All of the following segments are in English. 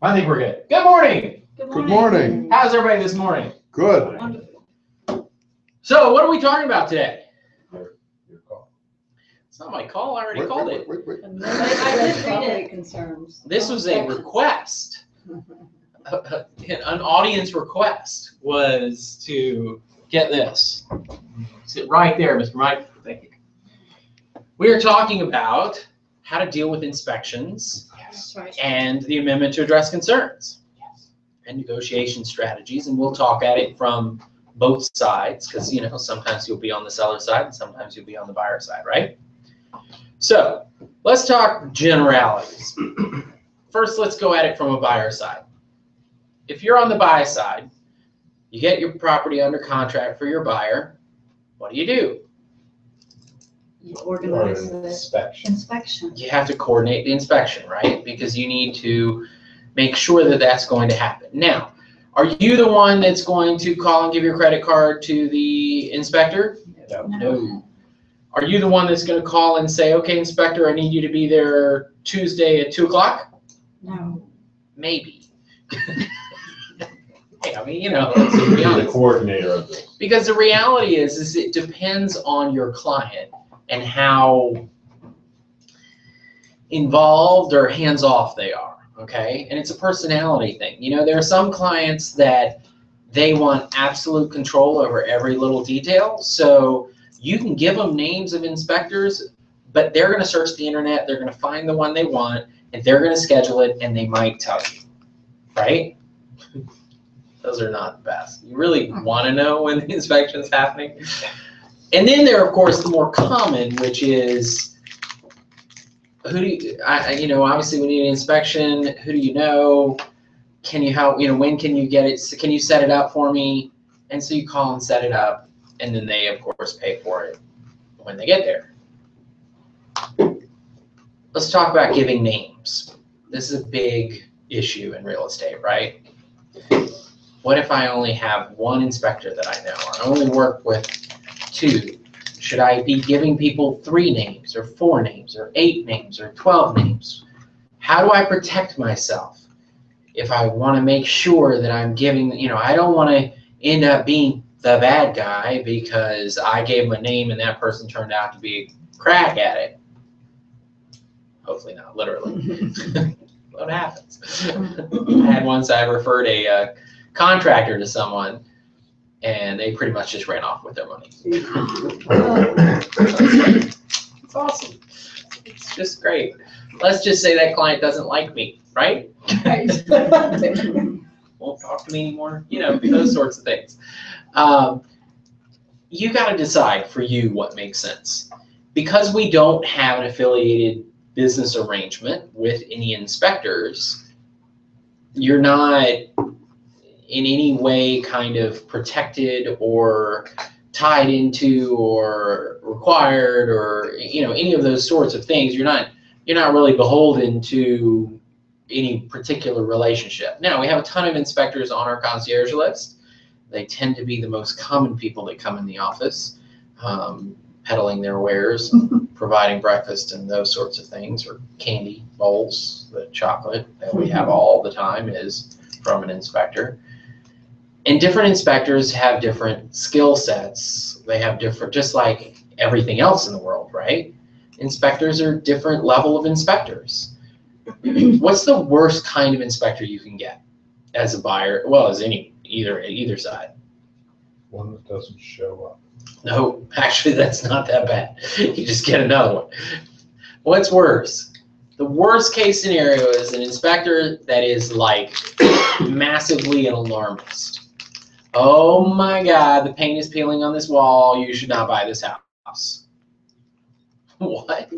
I think we're good. Good morning. Good morning. How's everybody this morning? Good. Wonderful. So what are we talking about today? Your call. It's not my call. I already Wait, called wait, it. wait, wait. I did read it. Concerns. This was a request. An audience request was to get this. Sit right there, Mr. Mike. Thank you. We are talking about how to deal with inspections That's right. and the amendment to address concerns and negotiation strategies, and we'll talk at it from both sides because sometimes you'll be on the seller side and sometimes you'll be on the buyer side, right? So let's talk generalities. First, let's go at it from a buyer side. If you're on the buy side, you get your property under contract for your buyer, what do? You organize the Inspection. inspection. You have to coordinate the inspection, right? Because you need to make sure that that's going to happen. Now, are you the one that's going to call and give your credit card to the inspector? No. Are you the one that's going to call and say, okay, inspector, I need you to be there Tuesday at 2 o'clock? No. Maybe. Hey, I mean, let's be The honest. coordinator of this. Because the reality is it depends on your client and how involved or hands-off they are, okay? And it's a personality thing. There are some clients that they want absolute control over every little detail. So you can give them names of inspectors, but they're going to search the internet, they're going to find the one they want, and they're going to schedule it, and they might tell you, right? Those are not the best. You really want to know when the inspection is happening. And then there are, of course, the more common, which is, obviously we need an inspection. Who do you know? Can you help? When can you get it? Can you set it up for me? And so you call and set it up, and then they, of course, pay for it when they get there. Let's talk about giving names. This is a big issue in real estate, right? What if I only have one inspector that I know, or I only work with 2? Should I be giving people 3 names, or 4 names, or 8 names, or 12 names? How do I protect myself if I want to make sure that I'm giving, I don't want to end up being the bad guy because I gave him a name and that person turned out to be a crack at it. Hopefully not literally. What happens? I had once I referred a contractor to someone, and they pretty much just ran off with their money. It's awesome. It's just great. Let's just say that client doesn't like me, right? Won't talk to me anymore. Those sorts of things. You got to decide for you what makes sense. Because we don't have an affiliated business arrangement with any inspectors, you're not in any way kind of protected or tied into or required or any of those sorts of things. You're not really beholden to any particular relationship. Now, we have a ton of inspectors on our concierge list. They tend to be the most common people that come in the office, peddling their wares, providing breakfast and those sorts of things, or candy bowls. The chocolate that we have all the time is from an inspector. And different inspectors have different skill sets. They have different, just like everything else in the world, right? Inspectors are different level of inspectors. What's the worst kind of inspector you can get as a buyer? Well, as either side. One that doesn't show up. No, actually, that's not that bad. You just get another one. What's worse? The worst case scenario is an inspector that is like massively an alarmist. Oh my God, the paint is peeling on this wall. You should not buy this house. What?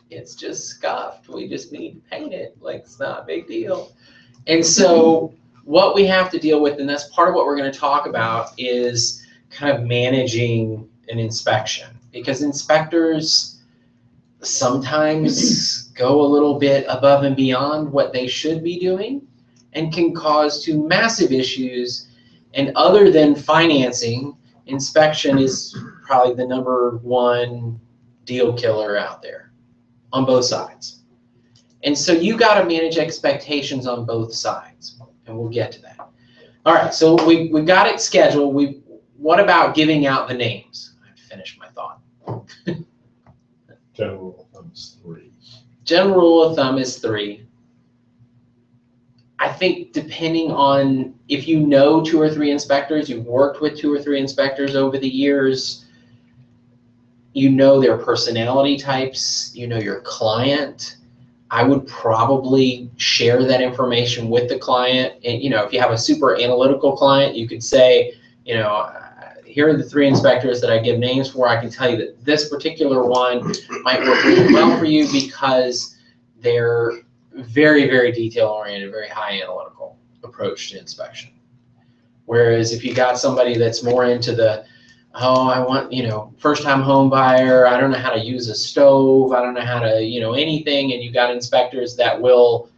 It's just scuffed. We just need to paint it. It's not a big deal. And so what we have to deal with, and that's part of what we're going to talk about, is kind of managing an inspection, because inspectors sometimes go a little bit above and beyond what they should be doing and can cause to massive issues. And other than financing, inspection is probably the #1 deal killer out there on both sides. And so you got to manage expectations on both sides, and we'll get to that. All right, so we've got it scheduled. What about giving out the names? I finished my thought. General rule of thumb is 3. General rule of thumb is 3. I think depending on if you know 2 or 3 inspectors, you've worked with 2 or 3 inspectors over the years, you know their personality types, you know your client, I would probably share that information with the client. And, if you have a super analytical client, you could say, here are the 3 inspectors that I give names for. I can tell you that this particular one might work really well for you because they're very, very detail-oriented, very high analytical approach to inspection. Whereas if you got somebody that's more into the, I want, first-time home buyer, I don't know how to use a stove, I don't know how to, anything, and you got inspectors that will,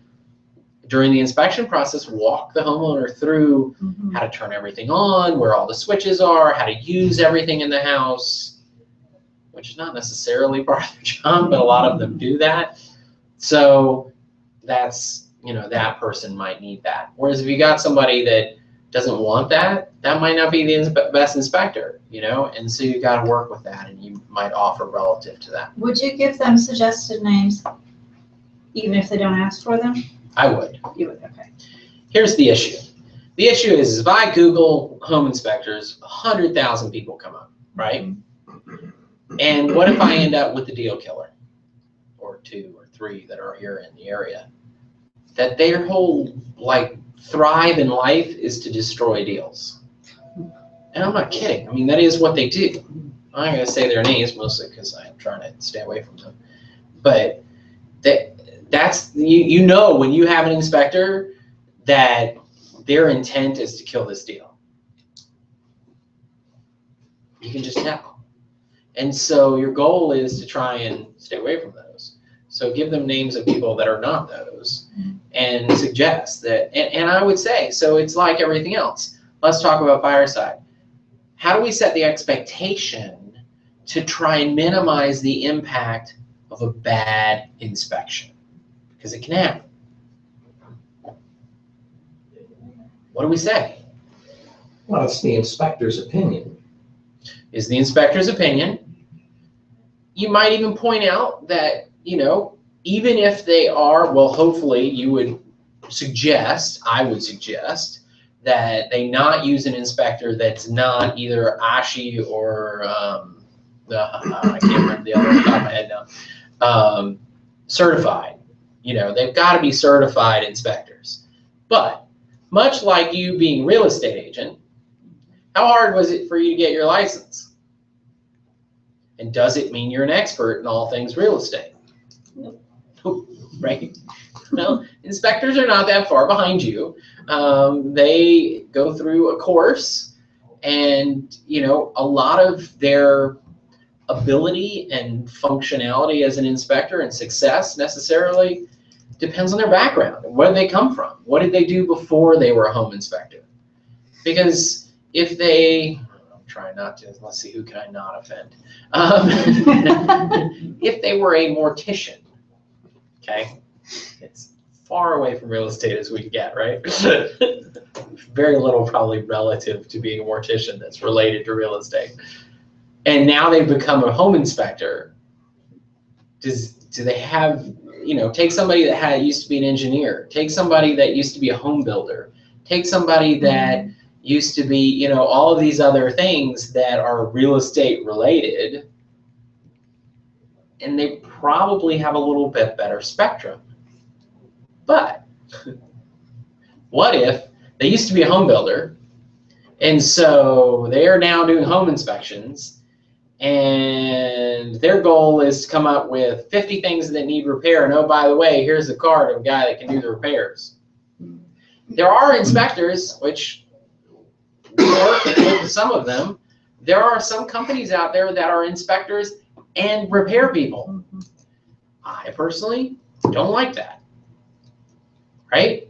during the inspection process, walk the homeowner through how to turn everything on, where all the switches are, how to use everything in the house, which is not necessarily part of their job, but a lot of them do that. So that's, that person might need that. Whereas if you got somebody that doesn't want that, that might not be the best inspector, and so you got to work with that, and you might offer relative to that. Would you give them suggested names, even if they don't ask for them? I would. You would, okay. Here's the issue. The issue is if I Google home inspectors, 100,000 people come up, right? And what if I end up with the deal killer, or 2 or 3 that are here in the area, that their whole thrive in life is to destroy deals? And I'm not kidding. I mean, that is what they do. I'm not going to say their names, mostly because I'm trying to stay away from them. But that's, when you have an inspector that their intent is to kill this deal. You can just tell. And so your goal is to try and stay away from those. So give them names of people that are not those and suggest that, and I would say, so it's like everything else. Let's talk about buyer side. How do we set the expectation to try and minimize the impact of a bad inspection? Because it can happen. What do we say? Well, it's the inspector's opinion. Is the inspector's opinion. You might even point out that, even if they are, well, hopefully you would suggest, I would suggest, that they not use an inspector that's not either ASHI or, I can't remember the other one off the top of my head now, certified. They've got to be certified inspectors. But much like you being a real estate agent, how hard was it for you to get your license? And does it mean you're an expert in all things real estate? Nope. Right? No, inspectors are not that far behind you. They go through a course, and a lot of their ability and functionality as an inspector and success necessarily depends on their background. Where did they come from? What did they do before they were a home inspector? Because if they, I'm trying not to, let's see, who can I not offend? If they were a mortician, okay, it's far away from real estate as we can get, right? Very little probably relative to being a mortician that's related to real estate. And now they've become a home inspector. Do they have, take somebody that used to be an engineer, take somebody that used to be a home builder, take somebody that used to be, all of these other things that are real estate related, and they probably have a little bit better spectrum. But what if they used to be a home builder, and so they are now doing home inspections, and their goal is to come up with 50 things that need repair, and oh, by the way, here's a card of a guy that can do the repairs. There are inspectors, which work with some of them. There are some companies out there that are inspectors and repair people. I personally don't like that. Right?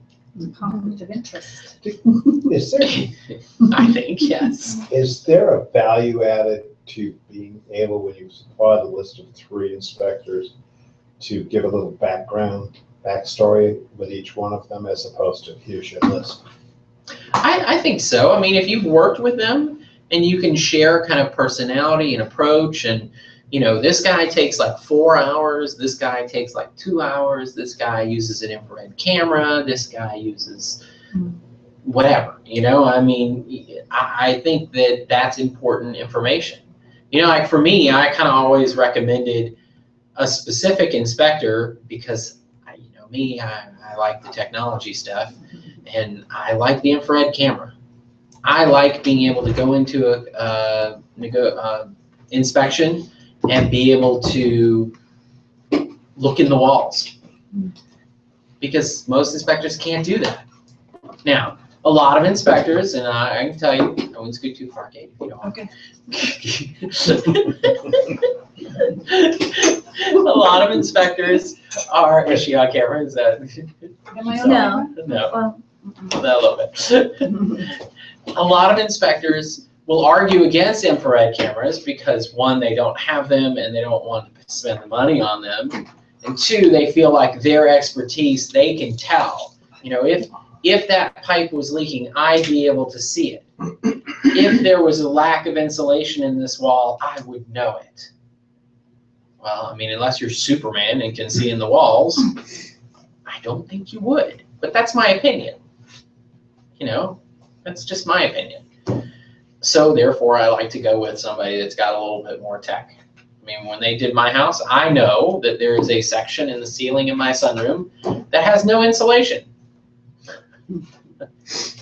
Conflict of interest. Is there, I think, yes. is there a value added to being able, when you supply the list of 3 inspectors, to give a little background backstory with each one of them as opposed to here's your list? I think so. I mean, if you've worked with them and you can share kind of personality and approach, and this guy takes like 4 hours, this guy takes like 2 hours, this guy uses an infrared camera, this guy uses whatever, I mean, I think that that's important information. Like for me, I kind of always recommended a specific inspector because, I like the technology stuff and I like the infrared camera. I like being able to go into a inspection and be able to look in the walls because most inspectors can't do that. Now, a lot of inspectors, and I can tell you, I won't scoot too far, Kate, if you don't want. Okay. A lot of inspectors are, is she on camera? Is that? Am I on camera? No, Well, a little bit. A lot of inspectors will argue against infrared cameras because 1, they don't have them and they don't want to spend the money on them. And 2, they feel like their expertise, they can tell. If that pipe was leaking, I'd be able to see it. If there was a lack of insulation in this wall, I would know it. Well, I mean, unless you're Superman and can see in the walls, I don't think you would. But that's my opinion. That's just my opinion. So therefore, I like to go with somebody that's got a little bit more tech. I mean, when they did my house, I know that there is a section in the ceiling in my sunroom that has no insulation.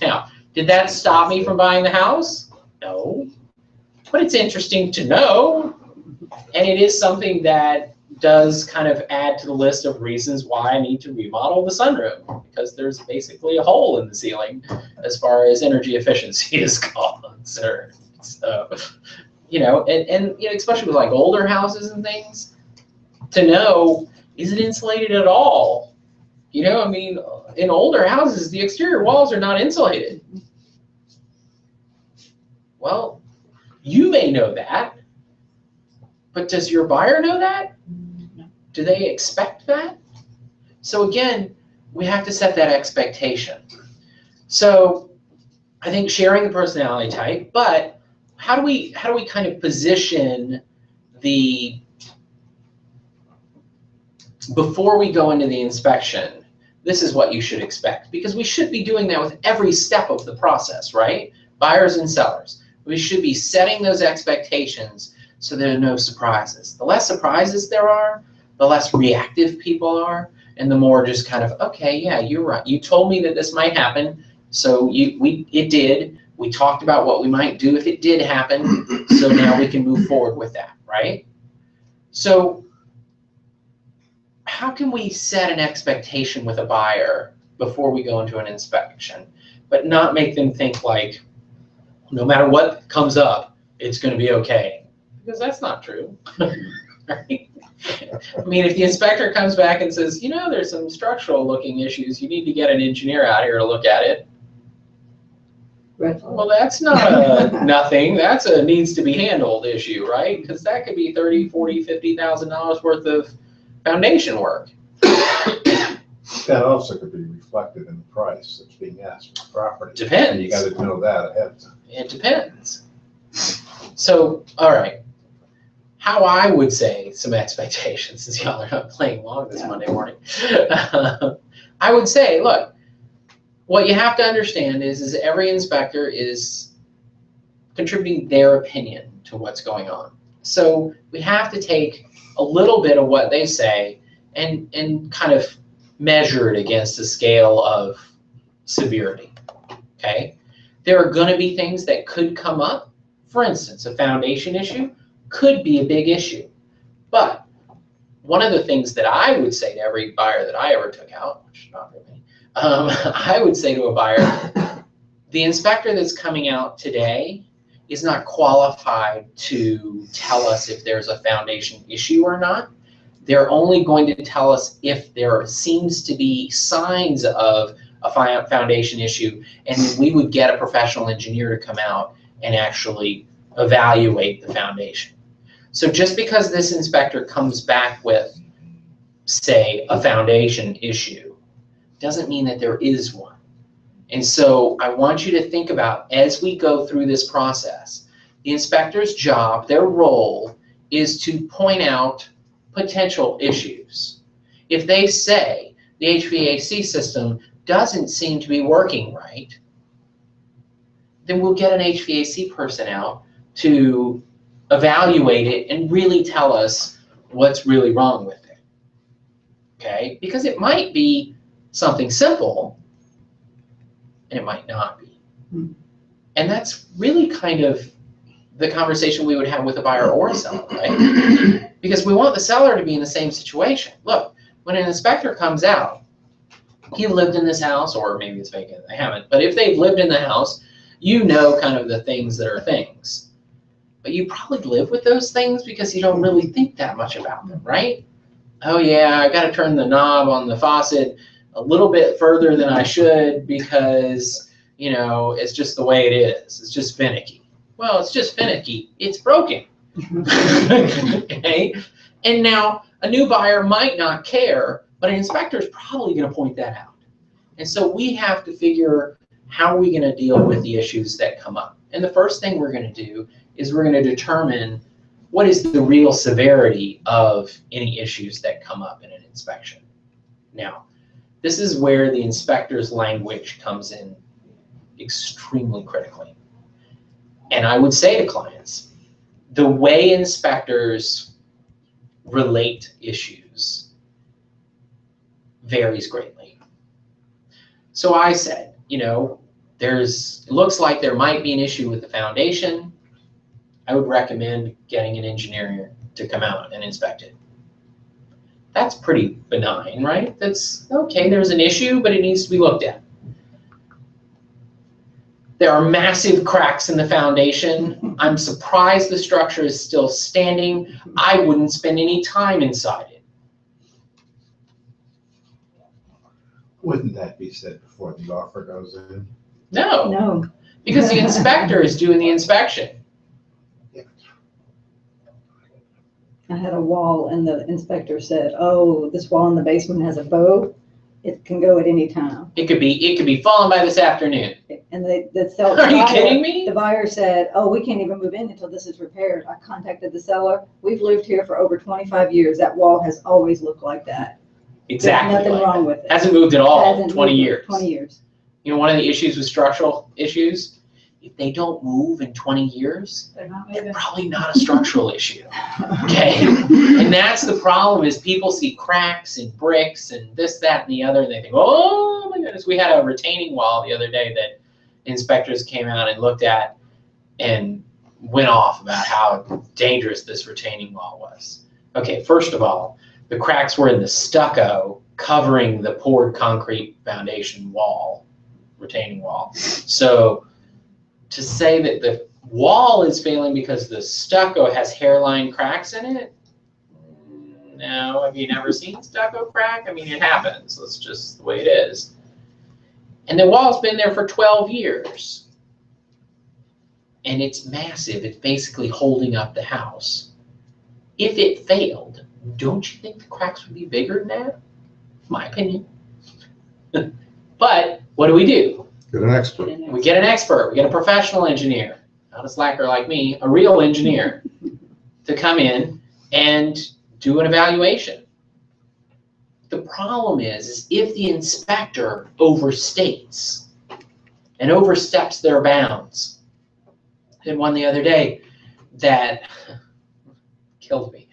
Now, did that stop me from buying the house? No. But it's interesting to know, and it is something that does kind of add to the list of reasons why I need to remodel the sunroom, because there's basically a hole in the ceiling as far as energy efficiency is concerned. So, and especially with like older houses and things, to know, is it insulated at all? I mean, in older houses, the exterior walls are not insulated. Well, you may know that, but does your buyer know that? Do they expect that? So again, we have to set that expectation. So I think sharing the personality type, but how do we kind of position the, before we go into the inspection, this is what you should expect, because we should be doing that with every step of the process, right? Buyers and sellers. We should be setting those expectations so there are no surprises. The less surprises there are, the less reactive people are, and the more just kind of, okay, yeah, you're right. You told me that this might happen, so it did. We talked about what we might do if it did happen, so now we can move forward with that, right? So how can we set an expectation with a buyer before we go into an inspection, but not make them think like, no matter what comes up, it's going to be okay? Because that's not true. Right? I mean, if the inspector comes back and says, there's some structural looking issues, you need to get an engineer out here to look at it. Well, that's not a nothing. That's a needs to be handled issue, right? Because that could be $30,000, $40,000, $50,000 worth of foundation work. That also could be reflected in the price that's being asked for the property. Depends. And you got to know that ahead of time. It depends. So, all right. How I would say some expectations, since y'all are not playing along this Monday morning, I would say, look, what you have to understand is every inspector is contributing their opinion to what's going on. So we have to take a little bit of what they say and kind of measure it against a scale of severity, okay? There are going to be things that could come up. For instance, a foundation issue could be a big issue. But one of the things that I would say to every buyer that I ever took out, which is not really, I would say to a buyer, the inspector that's coming out today is not qualified to tell us if there's a foundation issue or not. They're only going to tell us if there seems to be signs of a foundation issue, and we would get a professional engineer to come out and actually evaluate the foundation. So just because this inspector comes back with say, a foundation issue, doesn't mean that there is one. And so I want you to think about, as we go through this process, the inspector's job, their role, is to point out potential issues. If they say the HVAC system doesn't seem to be working right, then we'll get an HVAC person out to evaluate it and really tell us what's really wrong with it. Okay? Because it might be something simple, and it might not be. And that's really kind of the conversation we would have with a buyer or a seller, right? Because we want the seller to be in the same situation. Look, when an inspector comes out, he lived in this house, or maybe it's vacant, they haven't, but if they've lived in the house, you know kind of the things that are things. But you probably live with those things because you don't really think that much about them, right? Oh yeah, I gotta turn the knob on the faucet a little bit further than I should because, you know, it's just the way it is. It's just finicky. Well, it's just finicky. It's broken. Okay? And now a new buyer might not care, but an inspector is probably going to point that out. And so we have to figure how are we going to deal with the issues that come up. And the first thing we're going to do is we're going to determine what is the real severity of any issues that come up in an inspection. Now, this is where the inspector's language comes in extremely critically. And I would say to clients, the way inspectors relate issues varies greatly. So I said, you know, it looks like there might be an issue with the foundation. I would recommend getting an engineer to come out and inspect it. That's pretty benign, right? That's okay, there's an issue, but it needs to be looked at. There are massive cracks in the foundation. I'm surprised the structure is still standing. I wouldn't spend any time inside it. Wouldn't that be said before the offer goes in? No, No. because the inspector is doing the inspection. I had a wall and the inspector said, oh, this wall in the basement has a bow. It can go at any time. It could be falling by this afternoon. And the seller, Are you kidding me? the buyer said, oh, we can't even move in until this is repaired. I contacted the seller. We've lived here for over 25 years. That wall has always looked like that. Exactly. There's nothing like wrong that. with it. Hasn't moved at all in Hasn't 20 moved in years. 20 years. You know, one of the issues with structural issues, if they don't move in 20 years, They're not they're moving. probably not a structural issue. Okay? And that's the problem, is people see cracks and bricks and this, that, and the other, and they think, oh my goodness. We had a retaining wall the other day that inspectors came out and looked at and went off about how dangerous this retaining wall was. Okay, first of all, the cracks were in the stucco covering the poured concrete foundation wall, retaining wall. So to say that the wall is failing because the stucco has hairline cracks in it, no. Have you never seen stucco crack? I mean, it happens. That's just the way it is. And the wall's been there for 12 years. And it's massive. It's basically holding up the house. If it failed, don't you think the cracks would be bigger than that? My opinion. But what do? Get an expert. We get an expert. We get a professional engineer, not a slacker like me, a real engineer, to come in and do an evaluation. The problem is if the inspector overstates and oversteps their bounds. I had one the other day that killed me.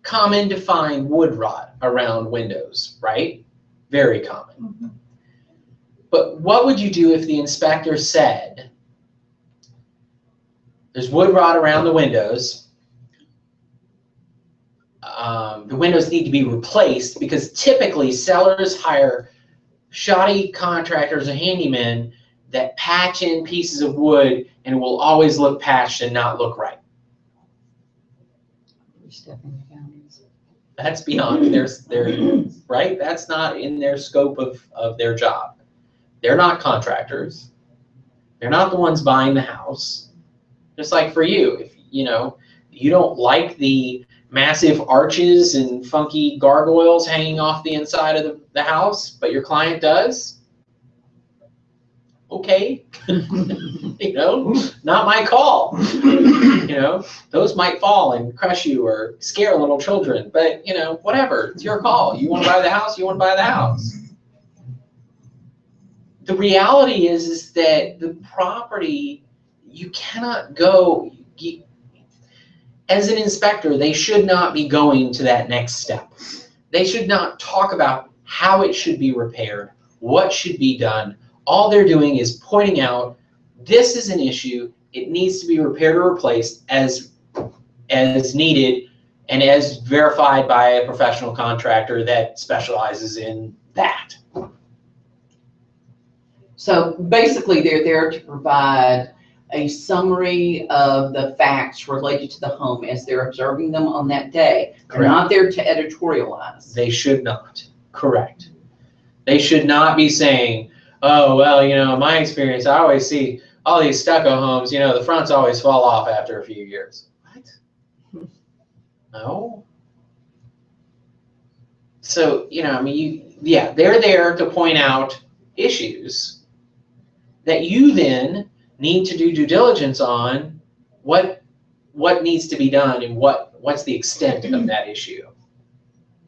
Common to find wood rot around windows, right? Very common. Mhm. But what would you do if the inspector said, there's wood rot around the windows, the windows need to be replaced because typically sellers hire shoddy contractors or handymen that patch in pieces of wood and it will always look patched and not look right. You're stepping the boundaries. That's beyond their right? That's not in their scope of their job. They're not contractors. They're not the ones buying the house. Just like for you, if you know you don't like the massive arches and funky gargoyles hanging off the inside of the house, but your client does, okay, you know, not my call. You know, those might fall and crush you or scare little children, but you know, whatever, it's your call. You want to buy the house, you want to buy the house. The reality is that the property, you cannot go, as an inspector, they should not be going to that next step. They should not talk about how it should be repaired, what should be done. All they're doing is pointing out, this is an issue, it needs to be repaired or replaced as needed and as verified by a professional contractor that specializes in that. So basically, they're there to provide a summary of the facts related to the home as they're observing them on that day. They're Correct. not there to editorialize. They should not. Correct. They should not be saying, oh, well, you know, in my experience, I always see all these stucco homes, you know, the fronts always fall off after a few years. What? No. So, you know, I mean, they're there to point out issues that you then need to do due diligence on what needs to be done and what's the extent of that issue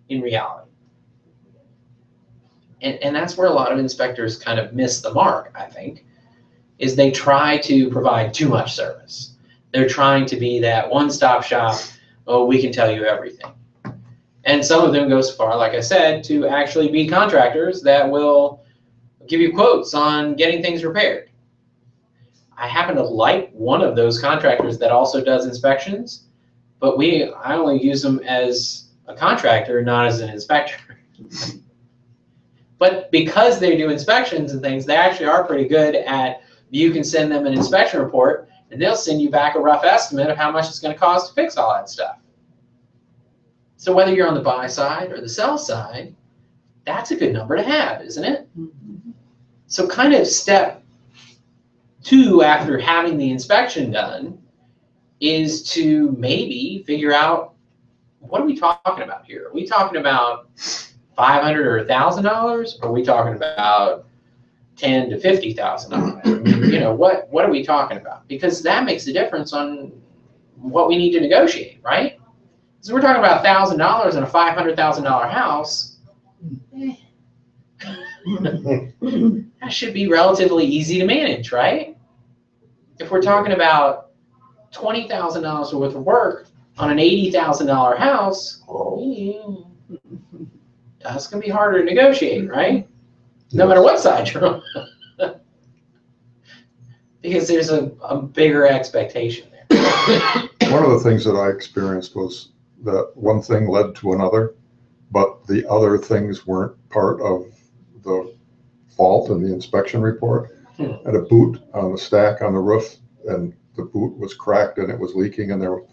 in reality. And that's where a lot of inspectors kind of miss the mark, I think, is they try to provide too much service. They're trying to be that one-stop shop, oh, we can tell you everything. And some of them go so far, like I said, to actually be contractors that will give you quotes on getting things repaired. I happen to like one of those contractors that also does inspections, but I only use them as a contractor, not as an inspector. But because they do inspections and things, they actually are pretty good at, you can send them an inspection report and they'll send you back a rough estimate of how much it's going to cost to fix all that stuff. So whether you're on the buy side or the sell side, that's a good number to have, isn't it? So kind of step 2 after having the inspection done is to maybe figure out, what are we talking about here? Are we talking about $500 or $1,000? Or are we talking about $10,000 to $50,000? I mean, you know, what are we talking about? Because that makes a difference on what we need to negotiate, right? So we're talking about $1,000 in a $500,000 house. That should be relatively easy to manage, right? If we're talking about $20,000 worth of work on an $80,000 house, that's going to be harder to negotiate, right? No matter what side you're on. Because there's a bigger expectation there. One of the things that I experienced was that one thing led to another, but the other things weren't part of the fault in the inspection report. Had a boot on the stack on the roof, and the boot was cracked and it was leaking, and there was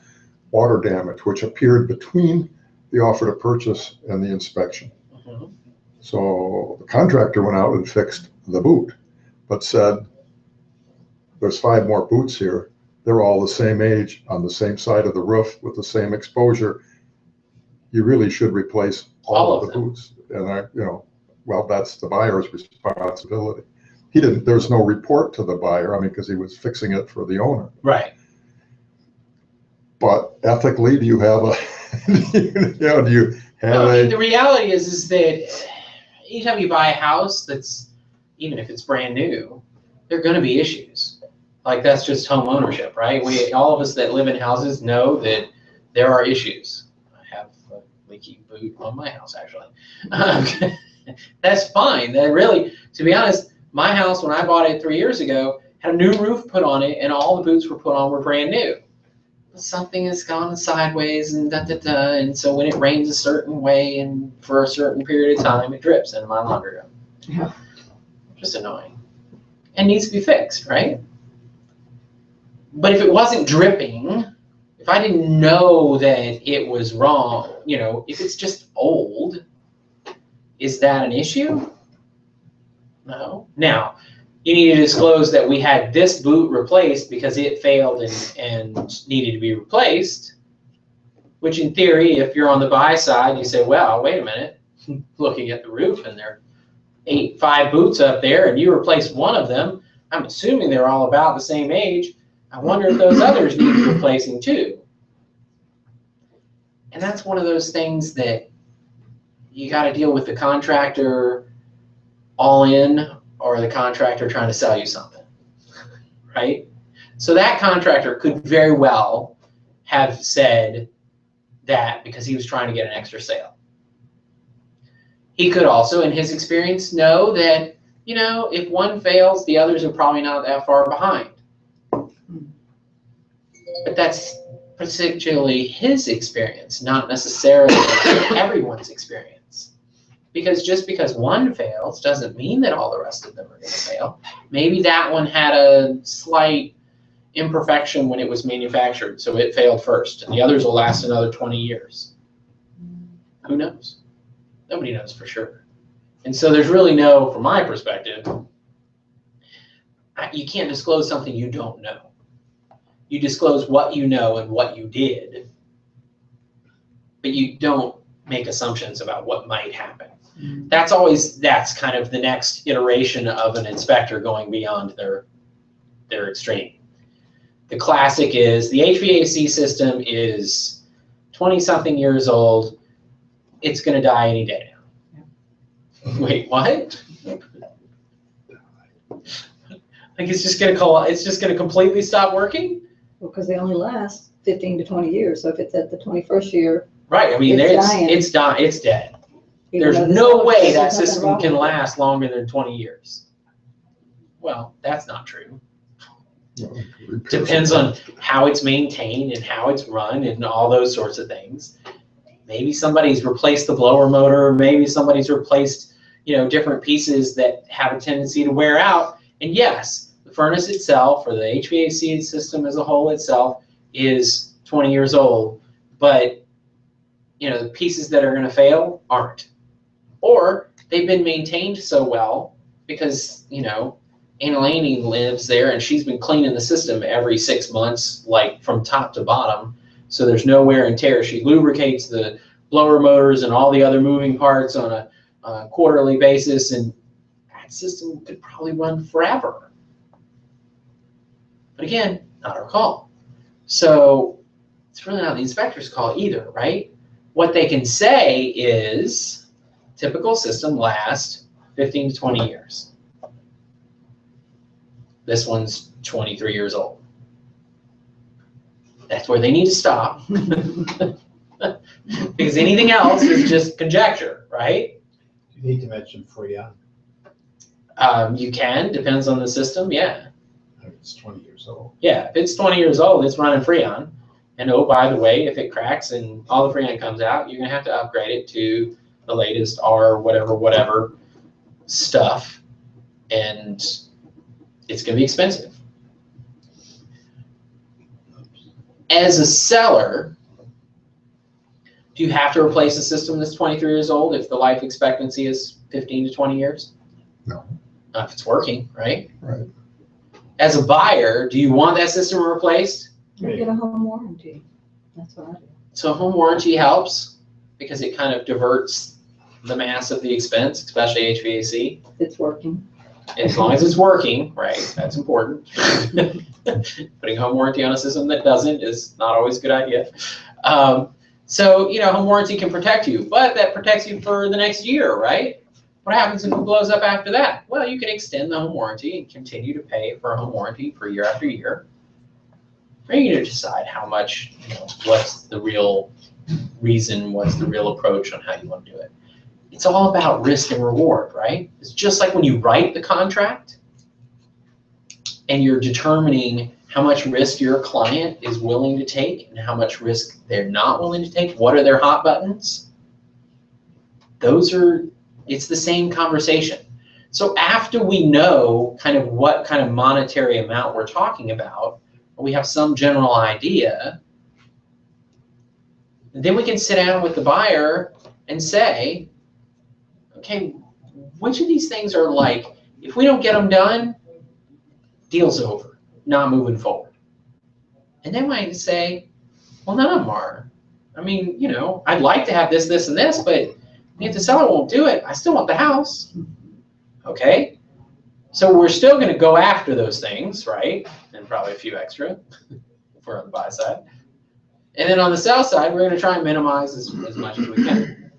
water damage, which appeared between the offer to purchase and the inspection. So the contractor went out and fixed the boot, but said, there's 5 more boots here. They're all the same age, on the same side of the roof, with the same exposure. You really should replace all of the boots. And well, that's the buyer's responsibility. There's no report to the buyer, because he was fixing it for the owner. Right. But ethically, do you have the reality is that anytime you buy a house that's, even if it's brand new, there are going to be issues. Like, that's just home ownership, right? All of us that live in houses know that there are issues. I have a leaky boot on my house, actually. That's fine. That really, to be honest, my house, when I bought it 3 years ago, had a new roof put on it, and all the boots were put on were brand new. Something has gone sideways and and so when it rains a certain way and for a certain period of time, it drips into my laundry room. Yeah. Just annoying. And needs to be fixed, right? But if it wasn't dripping, if I didn't know that it was wrong, if it's just old, is that an issue? No. Now, you need to disclose that we had this boot replaced because it failed and needed to be replaced. which in theory, if you're on the buy side, you say, well, wait a minute, looking at the roof and there are 5 boots up there and you replaced one of them, I'm assuming they're all about the same age. I wonder if those others need replacing too. And that's one of those things that you got to deal with the contractor all in or the contractor trying to sell you something, right? So that contractor could very well have said that because he was trying to get an extra sale. He could also, in his experience, know that, you know, if one fails, the others are probably not that far behind. But that's particularly his experience, not necessarily everyone's experience. Because just because one fails doesn't mean that all the rest of them are going to fail. Maybe that one had a slight imperfection when it was manufactured, so it failed first, and the others will last another 20 years. Who knows? Nobody knows for sure. And so there's really no, from my perspective, you can't disclose something you don't know. You disclose what you know and what you did, but you don't make assumptions about what might happen. That's kind of the next iteration of an inspector going beyond their extreme. The classic is the HVAC system is 20-something years old. It's going to die any day now. Wait, what? Like it's just going to completely stop working? Because they only last 15 to 20 years. So if it's at the 21st year, Right. I mean, it's dead. There's no way that system can last longer than 20 years. Well, that's not true. Depends on how it's maintained and how it's run and all those sorts of things. Maybe somebody's replaced the blower motor. Maybe somebody's replaced, you know, different pieces that have a tendency to wear out. And yes, the furnace itself or the HVAC system as a whole itself is 20 years old, but you know, the pieces that are going to fail aren't. Or they've been maintained so well because, you know, Anna Laney lives there and she's been cleaning the system every 6 months, like from top to bottom. So there's no wear and tear. She lubricates the blower motors and all the other moving parts on a quarterly basis, and that system could probably run forever. But again, not our call. So it's really not the inspector's call either, right? What they can say is typical system lasts 15 to 20 years. This one's 23 years old. That's where they need to stop. Because anything else is just conjecture, right? You need to mention Freon. You can, depends on the system, yeah. If it's 20 years old. Yeah, if it's 20 years old, it's running Freon. And oh, by the way, if it cracks and all the Freon comes out, you're going to have to upgrade it to the latest R whatever stuff. And it's going to be expensive. As a seller, do you have to replace a system that's 23 years old if the life expectancy is 15 to 20 years? No. Not if it's working, right? Right. As a buyer, do you want that system replaced? you get a home warranty. That's what I do. So home warranty helps because it kind of diverts the mass of the expense, especially HVAC. It's working. As long as it's working, right? That's important. Putting home warranty on a system that doesn't is not always a good idea. So, you know, home warranty can protect you, but that protects you for the next year, right? What happens if it blows up after that? Well, you can extend the home warranty and continue to pay for a home warranty for year after year. Or you can decide how much, you know, what's the real reason, what's the real approach on how you want to do it. It's all about risk and reward, right? It's just like when you write the contract and you're determining how much risk your client is willing to take and how much risk they're not willing to take. What are their hot buttons? It's the same conversation. So after we know kind of what kind of monetary amount we're talking about, we have some general idea, then we can sit down with the buyer and say, okay, which of these things are like, if we don't get them done, deal's over, not moving forward. And they might say, well, none of them are. I mean, you know, I'd like to have this, this, and this, but if the seller won't do it, I still want the house. Okay? So we're still going to go after those things, right? And probably a few extra if we're on the buy side. And then on the sell side, we're going to try and minimize as much as we can.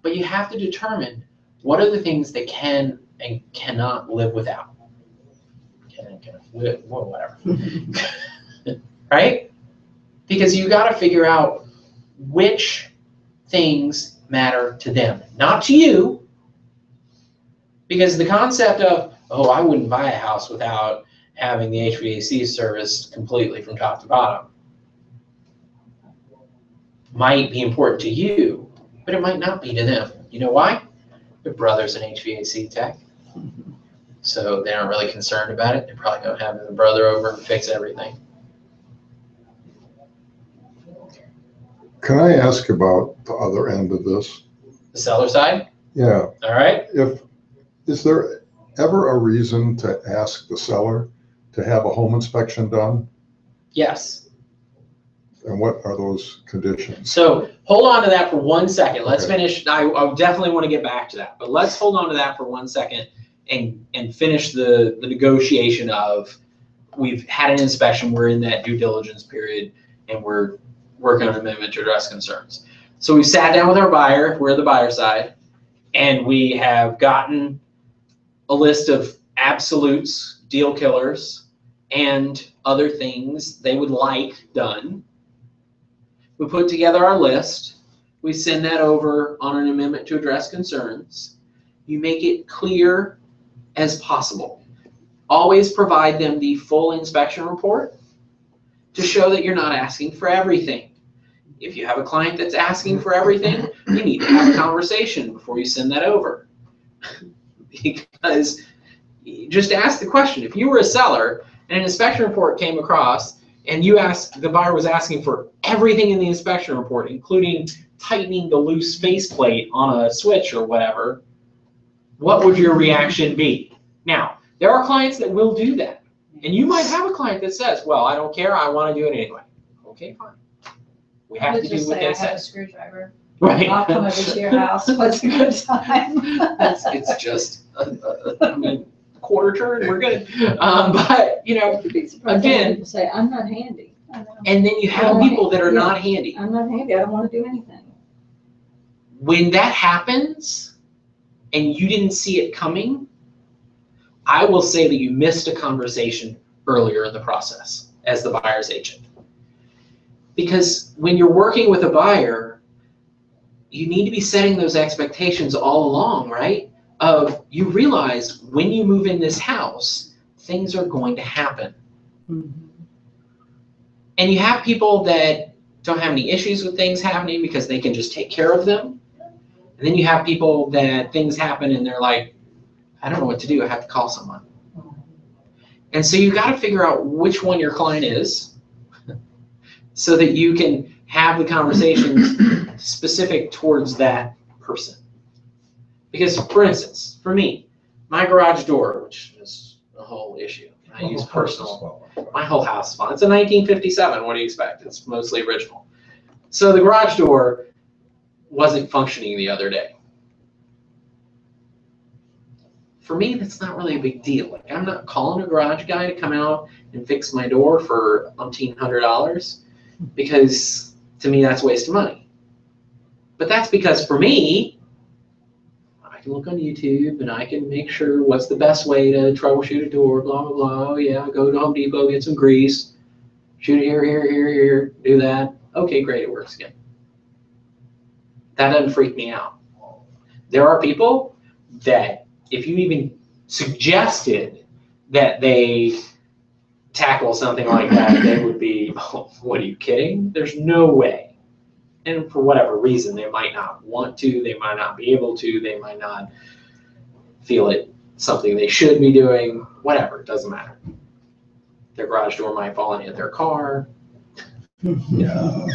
But you have to determine what are the things they can and cannot live without. Whatever. Right? Because you got to figure out which things matter to them, not to you. Because the concept of, oh, I wouldn't buy a house without having the HVAC service completely from top to bottom might be important to you, but it might not be to them. You know why? Their brother's an HVAC tech. So they aren't really concerned about it. They're probably going to have the brother over and fix everything. Can I ask about the other end of this? The seller side? Yeah, All right. is there ever a reason to ask the seller to have a home inspection done? Yes. And what are those conditions? So hold on to that for 1 second. Let's Okay. finish. I definitely want to get back to that, but let's hold on to that for 1 second and finish the negotiation of, we've had an inspection, we're in that due diligence period, and we're working on an amendment to address concerns. So we've sat down with our buyer, we're the buyer side, and we have gotten a list of absolutes, deal killers, and other things they would like done. We put together our list. We send that over on an amendment to address concerns. You make it clear as possible. Always provide them the full inspection report to show that you're not asking for everything. If you have a client that's asking for everything, you need to have a conversation before you send that over. Because just ask the question. If you were a seller and an inspection report came across and you asked, the buyer was asking for everything in the inspection report, including tightening the loose faceplate on a switch or whatever, what would your reaction be? Now, there are clients that will do that. And you might have a client that says, well, I don't care, I want to do it anyway. Okay, fine. We have to do what Just say, they I have a say. screwdriver. Right. I'll come over to your house. What's a good time? It's just a quarter turn, we're good. But, you know, You'd be surprised how many again- people say, I'm not handy. I know. and then you have people that are not handy. I'm not handy. I don't want to do anything. When that happens and you didn't see it coming, I will say that you missed a conversation earlier in the process as the buyer's agent. Because when you're working with a buyer, you need to be setting those expectations all along, right? Of, you realize when you move in this house, things are going to happen. And you have people that don't have any issues with things happening because they can just take care of them. And then you have people that things happen and they're like, I don't know what to do, I have to call someone. And so you got to figure out which one your client is so that you can have the conversations specific towards that person. Because, for instance, for me, my garage door, which is a whole issue, I use personal. My whole house is fine. It's a 1957. What do you expect? It's mostly original. So the garage door wasn't functioning the other day. For me, that's not really a big deal. Like, I'm not calling a garage guy to come out and fix my door for $1,100 because to me that's a waste of money. But that's because for me, I can look on YouTube and I can make sure what's the best way to troubleshoot a door, blah, blah, blah. Oh, yeah, go to Home Depot, get some grease, shoot it here, here, here, here, do that. Okay, great, it works again. That doesn't freak me out. There are people that if you even suggested that they tackle something like that, they would be, oh, what, are you kidding? There's no way. And for whatever reason, they might not want to, they might not be able to, they might not feel it something they should be doing, whatever, it doesn't matter. Their garage door might fall into their car. Yeah.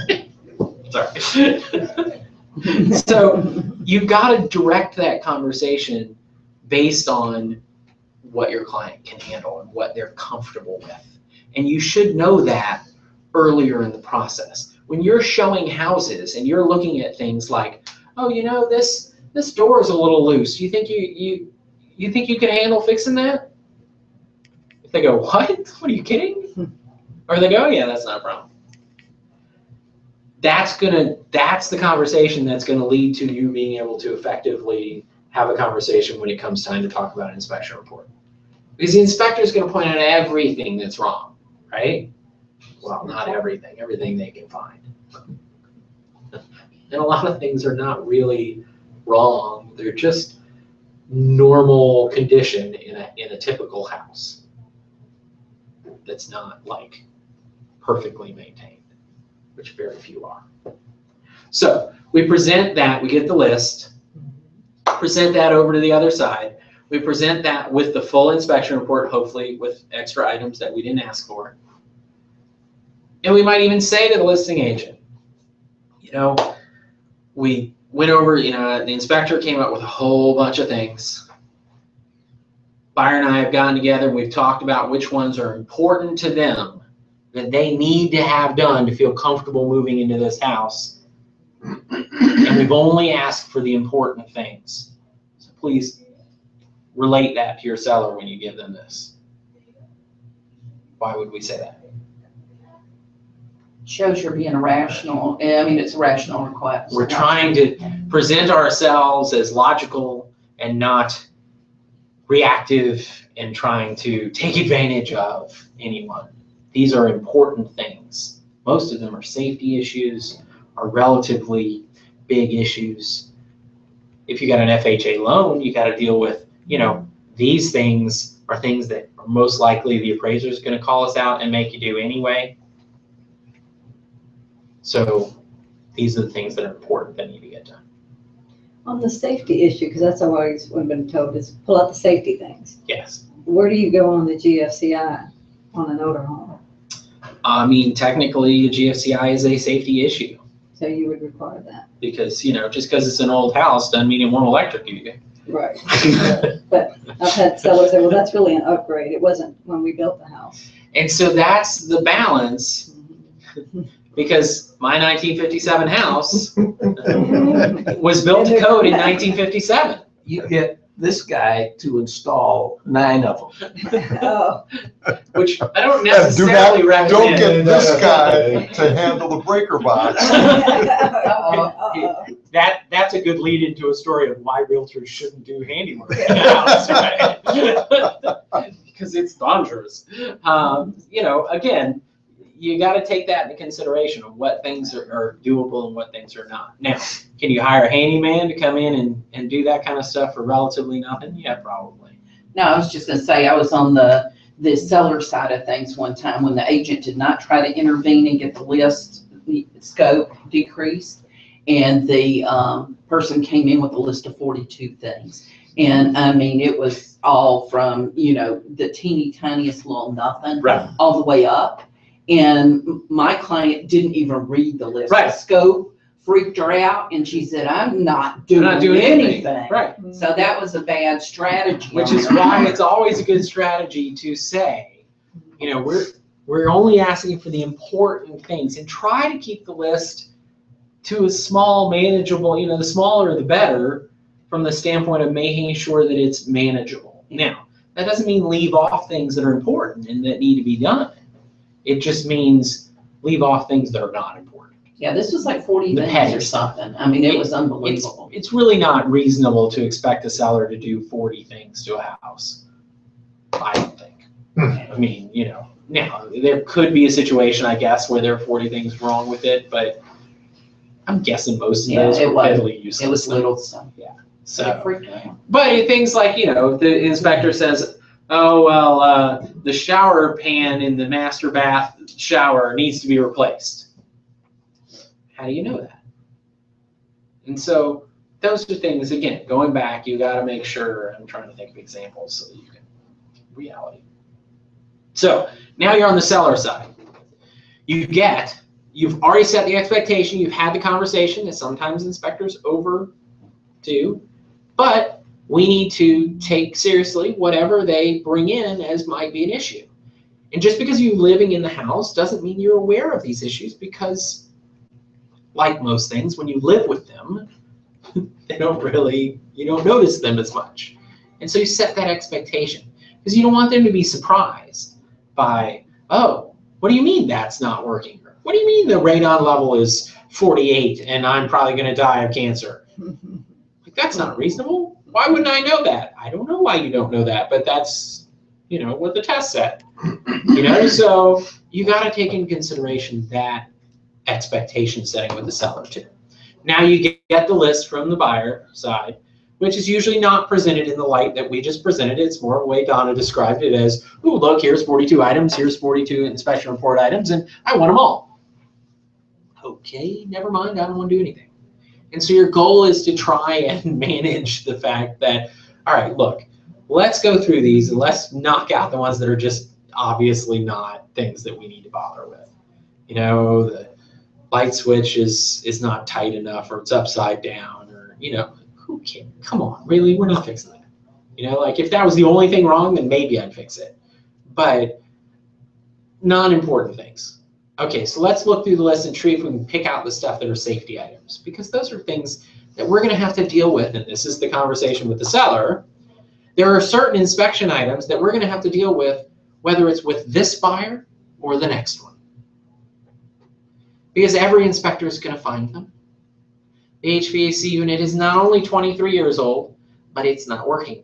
Sorry. So you've got to direct that conversation based on what your client can handle and what they're comfortable with. And you should know that earlier in the process. when you're showing houses and you're looking at things like, oh, this door is a little loose. You think you think you can handle fixing that? If they go, what? What are you kidding? Or they go, yeah, that's not a problem. That's the conversation that's gonna lead to you being able to effectively have a conversation when it comes time to talk about an inspection report. Because the inspector is gonna point out everything that's wrong, right? Well, not everything they can find. And a lot of things are not really wrong. They're just normal condition in a typical house that's not like perfectly maintained, which very few are. So we present that, we get the list, present that over to the other side. We present that with the full inspection report, hopefully with extra items that we didn't ask for. And we might even say to the listing agent, we went over, the inspector came up with a whole bunch of things. Buyer and I have gotten together and we've talked about which ones are important to them that they need to have done to feel comfortable moving into this house. And we've only asked for the important things. So please relate that to your seller when you give them this. Why would we say that? Shows you're being rational. I mean, it's a rational request. We're trying to present ourselves as logical and not reactive and trying to take advantage of anyone. These are important things. Most of them are safety issues, are relatively big issues. If you got an FHA loan, you got to deal with, these things are things that are most likely the appraiser is going to call us out and make you do anyway. So these are the things that are important that need to get done. On the safety issue, because that's always what I've been told, is pull out the safety things. Yes. Where do you go on the GFCI on an older home? I mean, technically, a GFCI is a safety issue So you would require that. because, just because it's an old house doesn't mean it won't electrocute you. Right. But I've had sellers say, well, that's really an upgrade. It wasn't when we built the house. And so that's the balance, because my 1957 house was built to code in 1957. You get this guy to install 9 of them. Oh, Which I don't Yeah, necessarily recommend. Don't get this guy to handle the breaker box. uh-oh. That's a good lead into a story of why realtors shouldn't do handiwork in a house, right? Because it's dangerous. Again, you got to take that into consideration of what things are doable and what things are not. Now, can you hire a handyman to come in and do that kind of stuff for relatively nothing? Yeah, probably. No, I was just gonna say, I was on the seller side of things one time when the agent did not try to intervene and get the list, the scope decreased. And the person came in with a list of 42 things. And I mean, it was all from, the teeny tiniest little nothing, Right. all the way up. And my client didn't even read the list. Right. The scope freaked her out and she said, I'm not doing anything. Right. So that was a bad strategy. Which on is her why part. it's always a good strategy to say, we're only asking for the important things and try to keep the list to a small, manageable, the smaller the better from the standpoint of making sure that it's manageable. Now, that doesn't mean leave off things that are important and that need to be done. It just means leave off things that are not important. Yeah, this was like 40 The things petty or stuff. something. I mean, it was unbelievable. It's really not reasonable to expect a seller to do 40 things to a house. I don't think. I mean, now there could be a situation, I guess, where there are 40 things wrong with it, but I'm guessing most of those it were was. piddly useless. It was little stuff. So, It freaked her out. but things like, if the inspector says, oh, well, the shower pan in the master bath shower needs to be replaced. How do you know that? And so those are things, again, going back, you got to make sure, I'm trying to think of examples so that you can, reality. So now you're on the seller side. You've already set the expectation, you've had the conversation that sometimes inspectors overdo, but we need to take seriously whatever they bring in as might be an issue. And just because you're living in the house doesn't mean you're aware of these issues, because like most things, when you live with them, you don't notice them as much. And so you set that expectation because you don't want them to be surprised by, oh, what do you mean that's not working? What do you mean the radon level is 48 and I'm probably going to die of cancer? Like, that's not reasonable. Why wouldn't I know that? I don't know why you don't know that, but that's, what the test said. So you got to take into consideration that expectation setting with the seller too. Now you get the list from the buyer side, which is usually not presented in the light that we just presented. It's more of the way Donna described it as, oh, look, here's 42 items, here's 42 inspection report items, and I want them all. Okay, never mind, I don't want to do anything. And so your goal is to try and manage the fact that, all right, look, let's go through these and let's knock out the ones that are just obviously not things that we need to bother with. The light switch is not tight enough, or it's upside down, or, who cares? Come on, really? We're not fixing that. Like, if that was the only thing wrong, then maybe I'd fix it. But non-important things. Okay, so let's look through the list and see if we can pick out the stuff that are safety items, because those are things that we're going to have to deal with, and this is the conversation with the seller. There are certain inspection items that we're going to have to deal with, whether it's with this buyer or the next one, because every inspector is going to find them. The HVAC unit is not only 23 years old, but it's not working.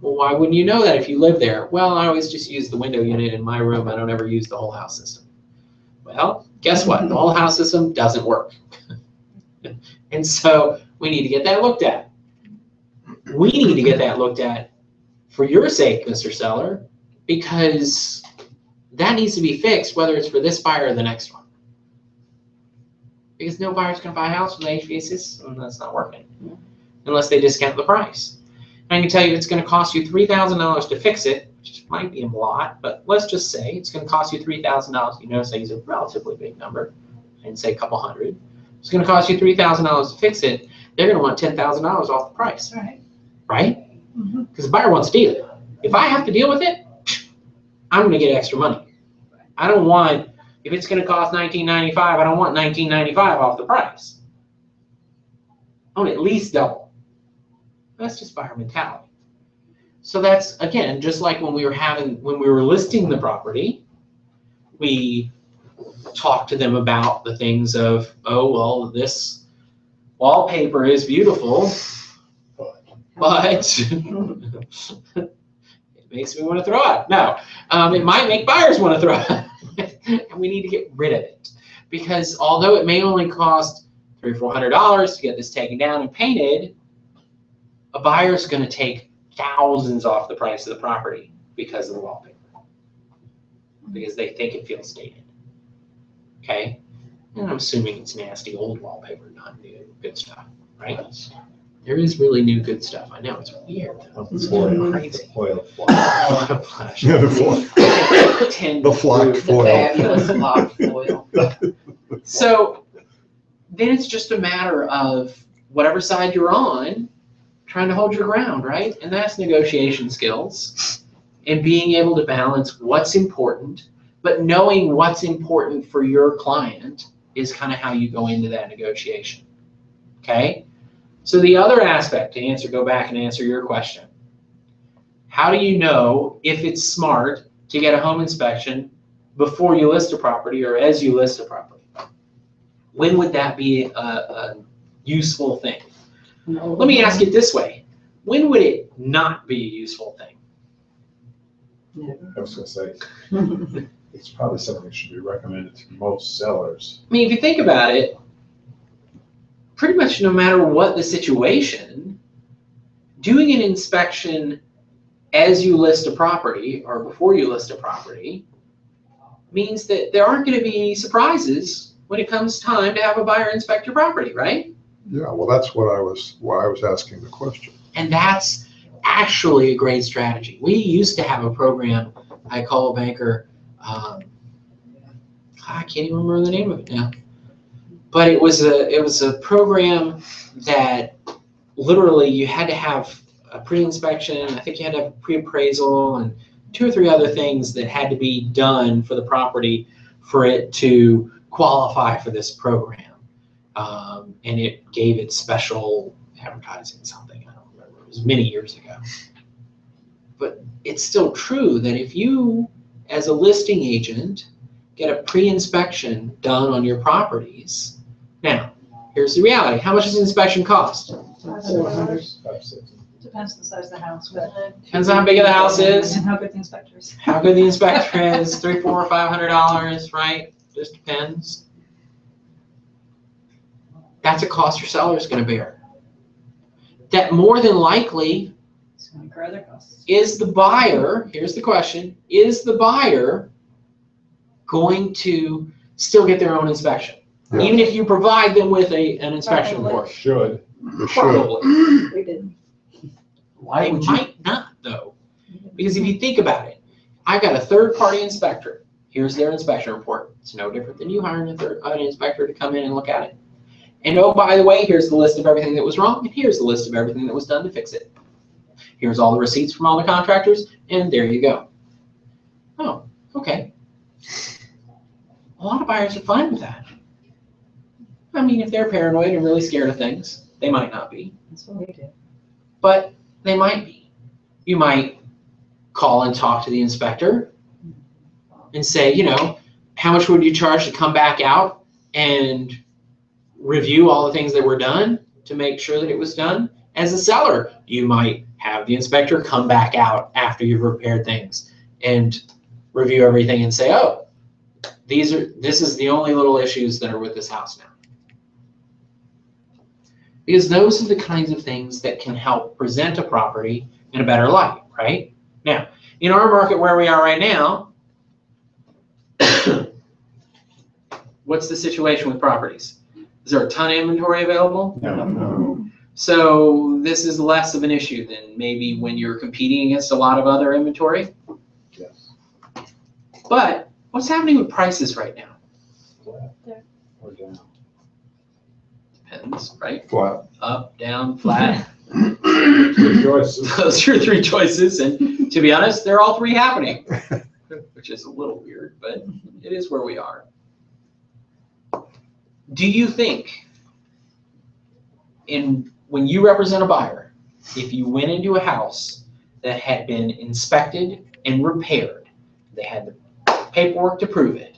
Well, why wouldn't you know that if you live there? Well, I always just use the window unit in my room. I don't ever use the whole house system. Well, guess what? The whole house system doesn't work. And so we need to get that looked at. We need to get that looked at for your sake, Mr. Seller, because that needs to be fixed, whether it's for this buyer or the next one. Because no buyer's going to buy a house with an HVAC system that's not working, unless they discount the price. And I can tell you it's going to cost you $3,000 to fix it, which might be a lot, but let's just say it's going to cost you $3,000. You notice I use a relatively big number and say a couple hundred. It's going to cost you $3,000 to fix it. They're going to want $10,000 off the price, right? Because the buyer wants to deal with it. If I have to deal with it, I'm going to get extra money. I don't want, if it's going to cost $19.95, I don't want $19.95 off the price. I want at least double. That's just buyer mentality. So that's, again, just like when we were listing the property, we talked to them about the things of, oh, well, this wallpaper is beautiful, but it makes me want to throw it. No, it might make buyers want to throw it. And we need to get rid of it. Because although it may only cost $300 or $400 to get this taken down and painted, a buyer's going to take thousands off the price of the property because of the wallpaper, because they think it feels dated. Okay, and I'm assuming it's nasty old wallpaper, not new good stuff, right? There is really new good stuff. I know, it's weird. It's crazy. Foil flash. Flash. Yeah, the flock foil. Fabulous block foil. So then it's just a matter of whatever side you're on, trying to hold your ground, right? And that's negotiation skills and being able to balance what's important, but knowing what's important for your client is kind of how you go into that negotiation, okay? So the other aspect, to go back and answer your question, how do you know if it's smart to get a home inspection before you list a property or as you list a property? When would that be a useful thing? Let me ask it this way. When would it not be a useful thing? I was going to say, it's probably something that should be recommended to most sellers. I mean, if you think about it, pretty much no matter what the situation, doing an inspection as you list a property or before you list a property means that there aren't going to be any surprises when it comes time to have a buyer inspect your property, right? Yeah, well, that's why I was asking the question. And that's actually a great strategy. We used to have a program, I call a banker, I can't even remember the name of it now, but it was a program that literally you had to have a pre-inspection, I think you had to have pre-appraisal and 2 or 3 other things that had to be done for the property for it to qualify for this program. And it gave it special advertising something, I don't remember, it was many years ago. But it's still true that if you, as a listing agent, get a pre-inspection done on your properties, now, here's the reality. How much does an inspection cost? Depends on the size of the house, but. Depends on how big the house is, And how good the inspector is. how good the inspector is, $300, $400, $500, right? Just depends. That's a cost your seller is going to bear. That more than likely It's gonna incur other costs. is the buyer, here's the question, is the buyer going to still get their own inspection? Yeah. Even if you provide them with an inspection Probably. report? Should. You should. Probably. We didn't. Why They would you? might not though. Because if you think about it, I've got a third-party inspector. Here's their inspection report. It's no different than you hiring an inspector to come in and look at it. And oh, by the way, here's the list of everything that was wrong, and here's the list of everything that was done to fix it. Here's all the receipts from all the contractors, and there you go. Oh, okay. A lot of buyers are fine with that. I mean, if they're paranoid and really scared of things, they might not be, That's what we do. but they might be. You might call and talk to the inspector and say, you know, how much would you charge to come back out and review all the things that were done to make sure that it was done? As a seller, you might have the inspector come back out after you've repaired things and review everything and say, oh, this is the only little issues that are with this house now. Because those are the kinds of things that can help present a property in a better light, right? Now, in our market where we are right now, what's the situation with properties? Is there a ton of inventory available? No. So this is less of an issue than maybe when you're competing against a lot of other inventory. Yes. But what's happening with prices right now? Flat or down. Depends, right? Flat. Up, down, flat. Good choices. Those are your three choices, and to be honest, they're all three happening, which is a little weird, but it is where we are. Do you think, when you represent a buyer, if you went into a house that had been inspected and repaired, they had the paperwork to prove it,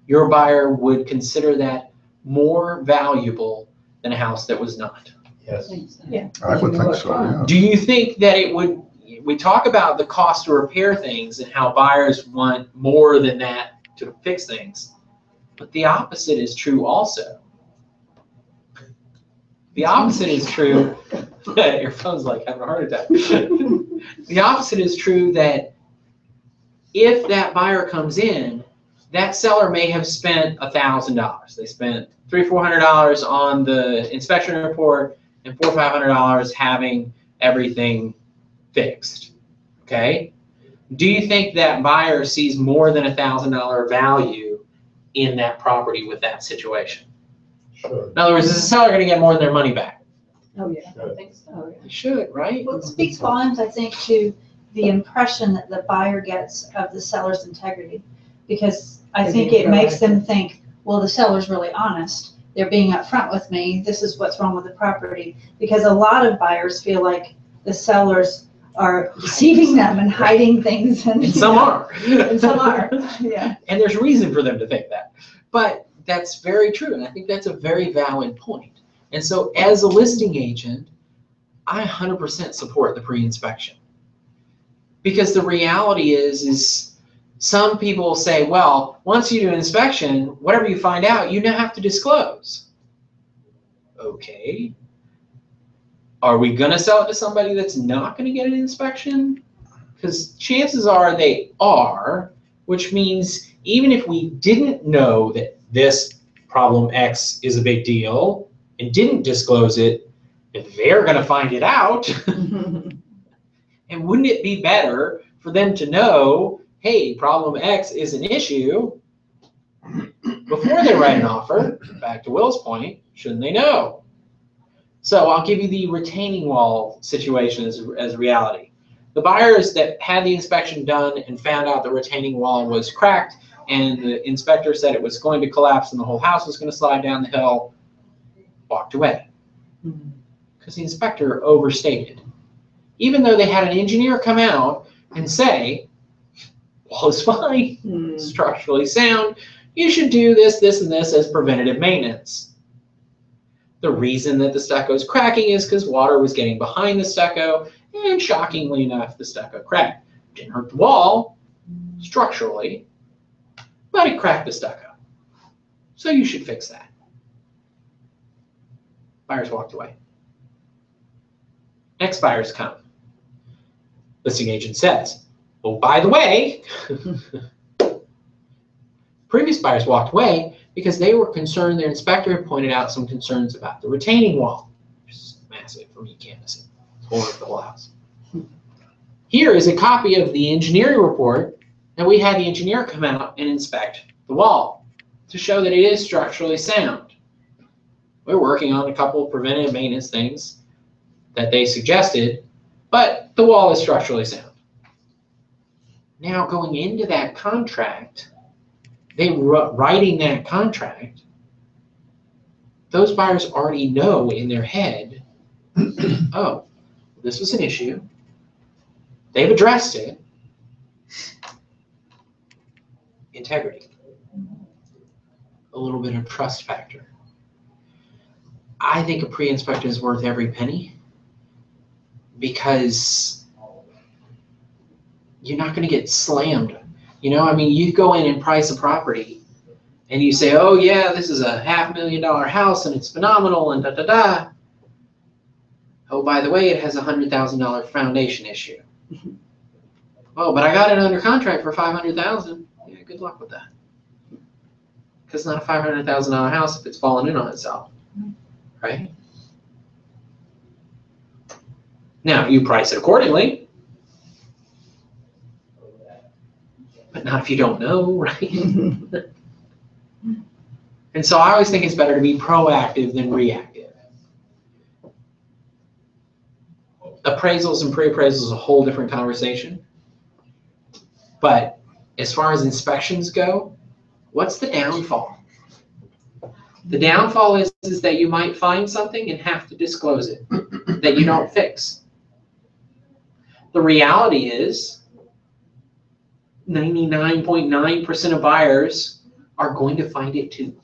your buyer would consider that more valuable than a house that was not? Yes. Yeah. I would think so, yeah. Do you think that it would, we talk about the cost to repair things and how buyers want more than that to fix things, but the opposite is true also. The opposite is true, your phone's like having a heart attack. The opposite is true, that if that buyer comes in, that seller may have spent $1,000. They spent $300, $400 on the inspection report and $400, $500 having everything fixed, okay? Do you think that buyer sees more than $1,000 value in that property with that situation? Should. In other words, is the seller going to get more than their money back? Oh, yeah. Should. think so. Oh, yeah. They should, right? Well, it speaks volumes, I think, to the impression that the buyer gets of the seller's integrity. Because I They're think being it makes proactive. them think, well, the seller's really honest. They're being upfront with me. This is what's wrong with the property. Because a lot of buyers feel like the sellers are deceiving them and hiding things. And some are. And some are, yeah. And there's reason for them to think that. But that's very true, and I think that's a very valid point. And so as a listing agent, I 100% support the pre-inspection. Because the reality is some people say, well, once you do an inspection, whatever you find out, you now have to disclose. Okay. Are we going to sell it to somebody that's not going to get an inspection? Because chances are they are, which means even if we didn't know that this problem X is a big deal and didn't disclose it, if they're going to find it out, and wouldn't it be better for them to know, hey, problem X is an issue before they write an offer? Back to Will's point, shouldn't they know? So I'll give you the retaining wall situation as reality. The buyers that had the inspection done and found out the retaining wall was cracked and the inspector said it was going to collapse and the whole house was going to slide down the hill, walked away. Because the inspector overstated. Even though they had an engineer come out and say, wall is fine, structurally sound, you should do this, this, and this as preventative maintenance. The reason that the stucco is cracking is because water was getting behind the stucco, and shockingly enough, the stucco cracked. Didn't hurt the wall structurally, but it cracked the stucco. So you should fix that. Buyers walked away. Next buyers come. Listing agent says, oh, by the way, previous buyers walked away because they were concerned. Their inspector had pointed out some concerns about the retaining wall, which is massive for me canvassing. It's holding up the whole house. Here is a copy of the engineering report, and we had the engineer come out and inspect the wall to show that it is structurally sound. We're working on a couple of preventative maintenance things that they suggested, but the wall is structurally sound. Now, going into that contract, writing that contract, those buyers already know in their head, oh, this was an issue. They've addressed it. Integrity. A little bit of trust factor. I think a pre-inspection is worth every penny because you're not going to get slammed. You know, I mean, you go in and price a property and you say, oh yeah, this is a $500,000 house and it's phenomenal and da-da-da. Oh, by the way, it has a $100,000 foundation issue. Oh, but I got it under contract for $500,000. Yeah, good luck with that. Because it's not a $500,000 house if it's fallen in on itself, right? Now, you price it accordingly, but not if you don't know, right? And so I always think it's better to be proactive than reactive. Appraisals and pre-appraisals is a whole different conversation. But as far as inspections go, what's the downfall? The downfall is that you might find something and have to disclose it, that you don't fix. The reality is 99.9% of buyers are going to find it too.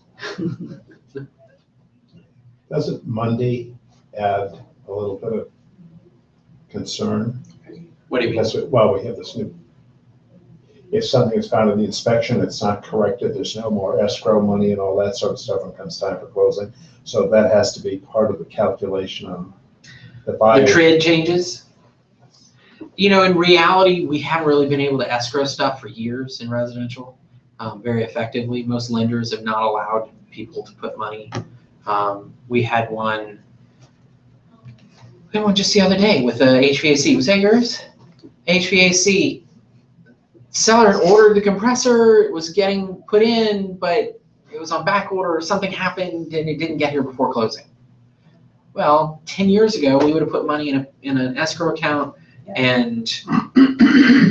Doesn't Monday add a little bit of concern? What do you mean? That's what, well, we have this new, if something is found in the inspection, it's not corrected, there's no more escrow money and all that sort of stuff when it comes time for closing. So that has to be part of the calculation on the buyer. The TRID changes. You know, in reality, we haven't really been able to escrow stuff for years in residential very effectively. Most lenders have not allowed people to put money. We had one just the other day with the HVAC. Was that yours? HVAC. Seller had ordered the compressor, it was getting put in, but it was on back order, something happened and it didn't get here before closing. Well, 10 years ago, we would have put money in an escrow account and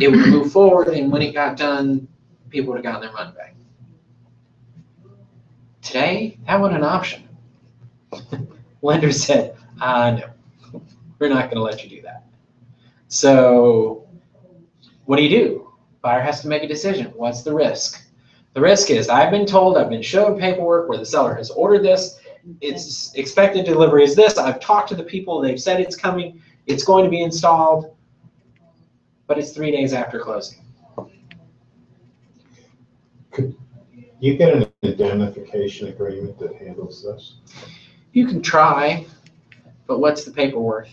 it would move forward, and when it got done, people would have gotten their money back. Today, that wasn't an option. Lender said, no, we're not going to let you do that. So what do? Buyer has to make a decision. What's the risk? The risk is I've been told, I've been shown paperwork where the seller has ordered this, its expected delivery is this, I've talked to the people, they've said it's coming, it's going to be installed, but it's 3 days after closing. Could you get an indemnification agreement that handles this? You can try, but what's the paper worth?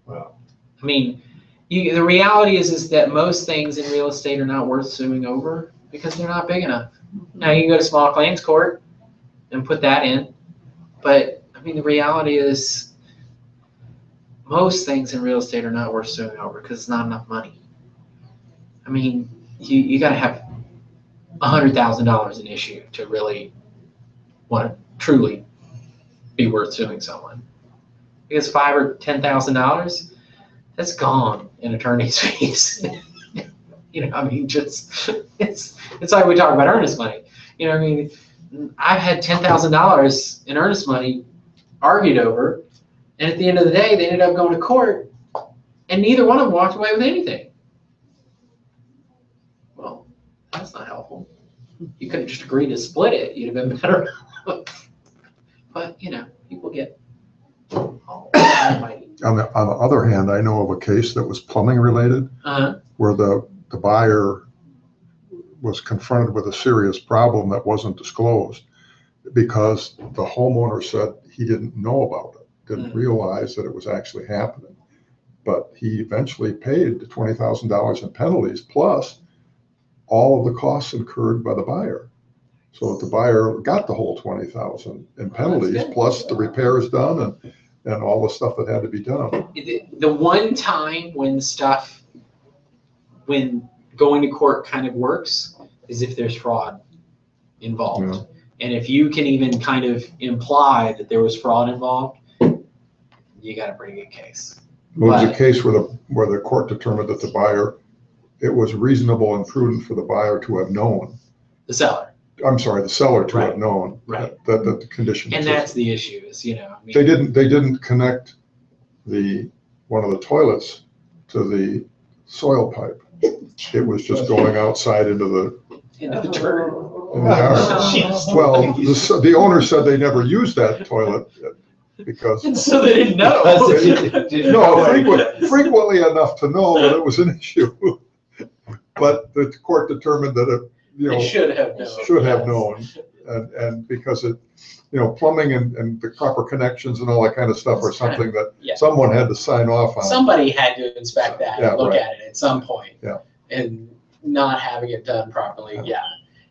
Well, I mean, the reality is that most things in real estate are not worth suing over because they're not big enough. Now, you can go to small claims court and put that in, but I mean, the reality is most things in real estate are not worth suing over because it's not enough money. I mean, you got to have $100,000 in issue to really want to truly be worth suing someone. Because $5,000 or $10,000, that's gone in attorney's fees. You know, I mean, just, it's like we talk about earnest money. You know, I mean, I've had $10,000 in earnest money argued over, and at the end of the day, they ended up going to court, and neither one of them walked away with anything. Well, that's not helpful. You could have just agreed to split it. You'd have been better. But, you know, people get all almighty. On the other hand, I know of a case that was plumbing related, where the buyer was confronted with a serious problem that wasn't disclosed because the homeowner said he didn't know about it, didn't realize that it was actually happening. But he eventually paid the $20,000 in penalties plus all of the costs incurred by the buyer. So the buyer got the whole $20,000 in penalties plus the repairs done and all the stuff that had to be done. The one time when going to court kind of works is if there's fraud involved. Yeah. And if you can even kind of imply that there was fraud involved, you got a pretty good case. It was a case where the court determined that it was reasonable and prudent for the buyer to have known. The seller. I'm sorry, the seller to Right. have known Right. that the condition. And existed. that's the issue is, you know. I mean, They didn't connect one of the toilets to the soil pipe. It was just going outside into the into the dirt. in the yard. Well, the owner said they never used that toilet because And so they didn't know. frequently enough to know that it was an issue. But the court determined that They should have known. should have known, and because plumbing and the proper connections and all that kind of stuff are something that Yeah. someone had to sign off on. Somebody had to inspect that Yeah, and look right. at it at some point. Yeah. And not having it done properly. Yeah.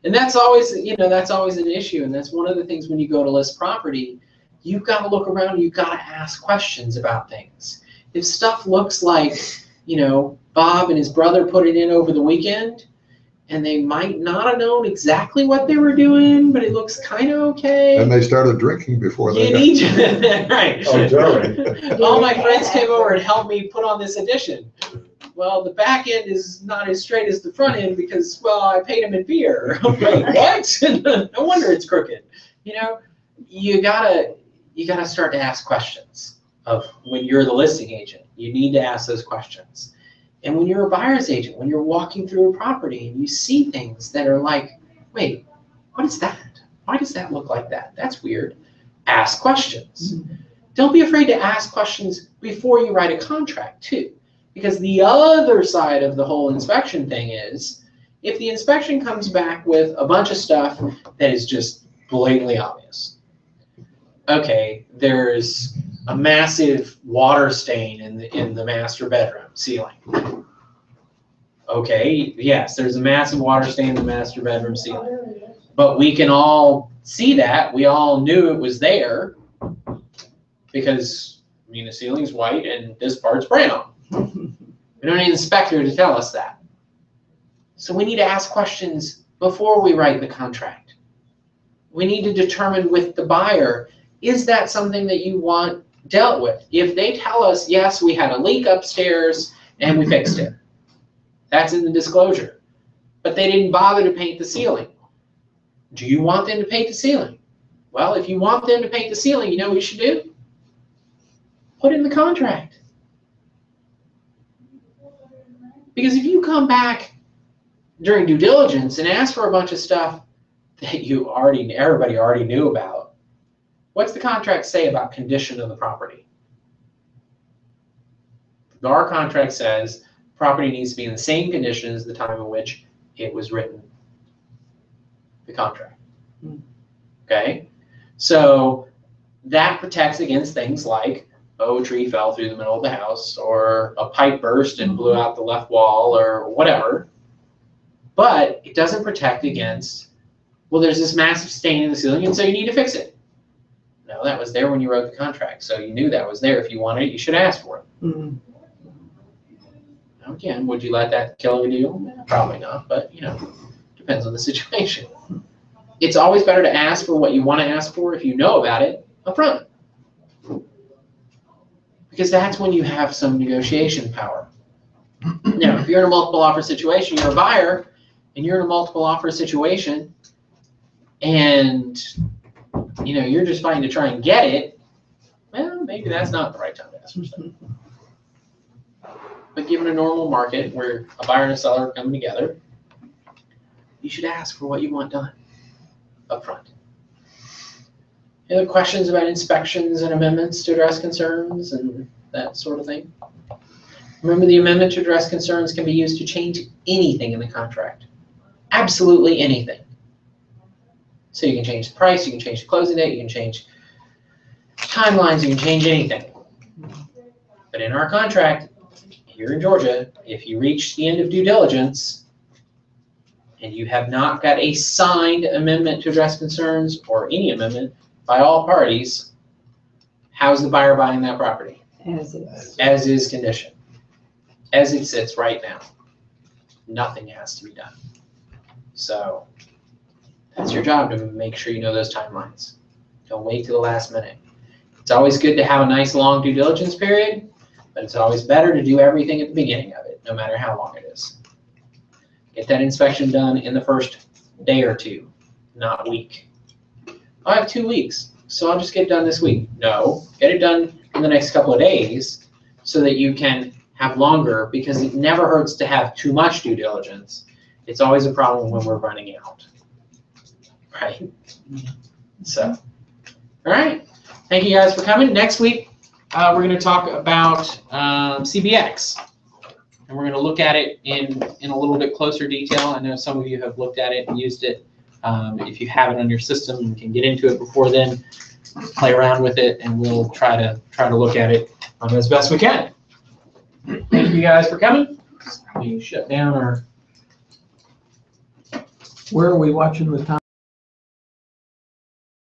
And that's always an issue. And that's one of the things when you go to list property, you've got to look around, you've got to ask questions about things. If stuff looks like, Bob and his brother put it in over the weekend, and they might not have known exactly what they were doing, but it looks kind of okay. And they started drinking before they You got. need to, right. Oh, during. All my friends came over and helped me put on this addition. Well, the back end is not as straight as the front end because, well, I paid them in beer. Wait, what? No wonder it's crooked. You gotta start to ask questions of when you're the listing agent. You need to ask those questions. And when you're a buyer's agent, when you're walking through a property and you see things that are like, wait, what is that? Why does that look like that? That's weird. Ask questions. Don't be afraid to ask questions before you write a contract too. Because the other side of the whole inspection thing is, if the inspection comes back with a bunch of stuff that is just blatantly obvious. Okay, there's a massive water stain in the master bedroom ceiling. Okay, yes, there's a massive water stain in the master bedroom ceiling. But we can all see that. We all knew it was there because, the ceiling's white and this part's brown. We don't need an inspector to tell us that. So we need to ask questions before we write the contract. We need to determine with the buyer, is that something that you want dealt with? If they tell us, yes, we had a leak upstairs and we fixed it. That's in the disclosure. But they didn't bother to paint the ceiling. Do you want them to paint the ceiling? Well, if you want them to paint the ceiling, you know what you should do? Put in the contract. Because if you come back during due diligence and ask for a bunch of stuff that everybody already knew about, what's the contract say about condition of the property? Our contract says property needs to be in the same condition as the time in which it was written. The contract. Okay? So that protects against things like, a tree fell through the middle of the house, or a pipe burst and blew out the left wall, or whatever. But it doesn't protect against, well, there's this massive stain in the ceiling, and so you need to fix it. No, that was there when you wrote the contract, so you knew that was there. If you wanted it, you should ask for it. Again, would you let that kill a deal? Probably not, but depends on the situation. It's always better to ask for what you want to ask for if you know about it up front. Because that's when you have some negotiation power. Now, if you're in a multiple offer situation, you're a buyer, and you're in a multiple offer situation, and you're just fighting to try and get it, well, maybe that's not the right time to ask for stuff. But given a normal market where a buyer and a seller are coming together, you should ask for what you want done up front. Any other questions about inspections and amendments to address concerns and that sort of thing? Remember, the amendment to address concerns can be used to change anything in the contract. Absolutely anything. So you can change the price, you can change the closing date, you can change timelines, you can change anything. But in our contract, here in Georgia, if you reach the end of due diligence and you have not got a signed amendment to address concerns or any amendment by all parties, how's the buyer buying that property? As is. As is condition. As it sits right now. Nothing has to be done. So that's your job, to make sure you know those timelines. Don't wait till the last minute. It's always good to have a nice long due diligence period, but it's always better to do everything at the beginning of it, no matter how long it is. Get that inspection done in the first day or two, not week. I have 2 weeks, so I'll just get it done this week. No, get it done in the next couple of days so that you can have longer, because it never hurts to have too much due diligence. It's always a problem when we're running out, right? So, all right. Thank you guys for coming. Next week, we're going to talk about CBX, and we're going to look at it in a little bit closer detail. I know some of you have looked at it and used it. If you have it on your system and can get into it before then, play around with it, and we'll try to look at it as best we can. Thank you guys for coming. We shut down our. Where are we watching the time?